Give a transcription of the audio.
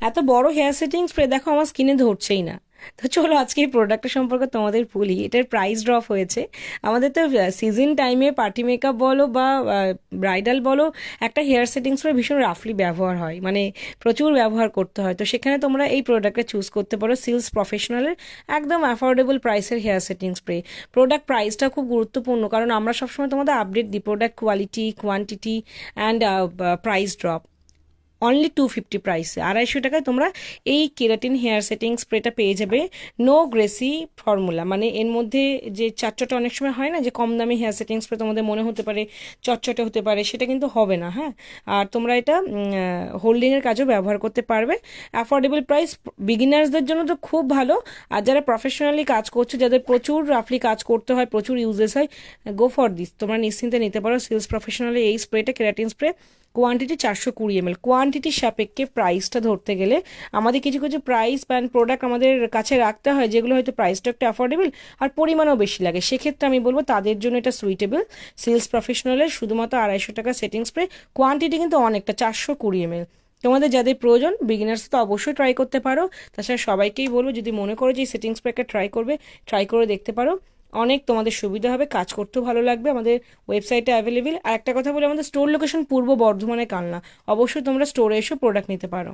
এত বড় hair setting spray দেখো আমার স্কিনে ধরছেই না। তো চলো আজকে এই প্রোডাক্টটা সম্পর্কে তোমাদের বলি। এটার প্রাইস ড্রপ হয়েছে। আমাদের তো সিজন টাইমে পার্টি মেকআপ বলো বা ব্রাইডাল বলো, একটা হেয়ার সেটিং স্প্রে ভীষণ রাফলি ব্যবহার হয়, মানে প্রচুর ব্যবহার করতে হয়। তো সেখানে তোমরা এই প্রোডাক্টটা চুজ করতে পারো, সিলস প্রফেশনালের একদম অ্যাফোর্ডেবল প্রাইসের হেয়ার সেটিং স্প্রে। প্রোডাক্ট প্রাইসটা খুব গুরুত্বপূর্ণ, কারণ আমরা সবসময় তোমাদের আপডেট দিই product quality, quantity and price drop. Only 250 প্রাইসে, 250 টাকায় তোমরা এই কেরাটিন হেয়ার সেটিং স্প্রেটা পেয়ে যাবে। নো গ্রেসি ফর্মুলা, মানে এর মধ্যে যে চটচটে অনেক সময় হয় না, যে কম দামি হেয়ার সেটিং স্প্রে তোমাদের মনে হতে পারে চটচটে হতে পারে, সেটা কিন্তু হবে না। হ্যাঁ, আর তোমরা এটা হোল্ডিংয়ের কাজেও ব্যবহার করতে পারবে। অ্যাফোর্ডেবল প্রাইস, বিগিনার্সদের জন্য তো খুব ভালো। আর যারা প্রফেশনালি কাজ করছো, যাদের প্রচুর রাফলি কাজ করতে হয়, প্রচুর ইউজেস হয়, গো ফর দিস, তোমরা নিশ্চিন্তে নিতে পারো সিলস প্রফেশনালের এই স্প্রেটা, কেরাটিন স্প্রে। Quantity 420 ml। কোয়ান্টিটির সাপেক্ষে প্রাইসটা ধরতে গেলে আমাদের কিছু কিছু প্রাইস প্যান্ড প্রোডাক্ট আমাদের কাছে রাখতে হয়, যেগুলো হয়তো প্রাইসটা একটু অ্যাফোর্ডেবল আর পরিমাণও বেশি লাগে। সেক্ষেত্রে আমি বলবো তাদের জন্য এটা সুইটেবল। সেলস প্রফেশনালের শুধুমাত্র 250 টাকা সেটিং স্প্রে, কোয়ান্টিটি কিন্তু অনেকটা, 420 ml। তোমাদের যাদের প্রয়োজন, বিগিনার্স তো অবশ্যই ট্রাই করতে পারো। তাছাড়া সবাইকেই বলবো, যদি মনে করো যে এই সেটিং স্প্রেটা ট্রাই করবে, ট্রাই করে দেখতে পারো। অনেক তোমাদের সুবিধা হবে, কাজ করতেও ভালো লাগবে। আমাদের ওয়েবসাইটে অ্যাভেলেবেল। আর একটা কথা বলি, আমাদের স্টোর লোকেশন পূর্ব বর্ধমানে, কালনা। অবশ্যই তোমরা স্টোরে এসে প্রোডাক্ট নিতে পারো।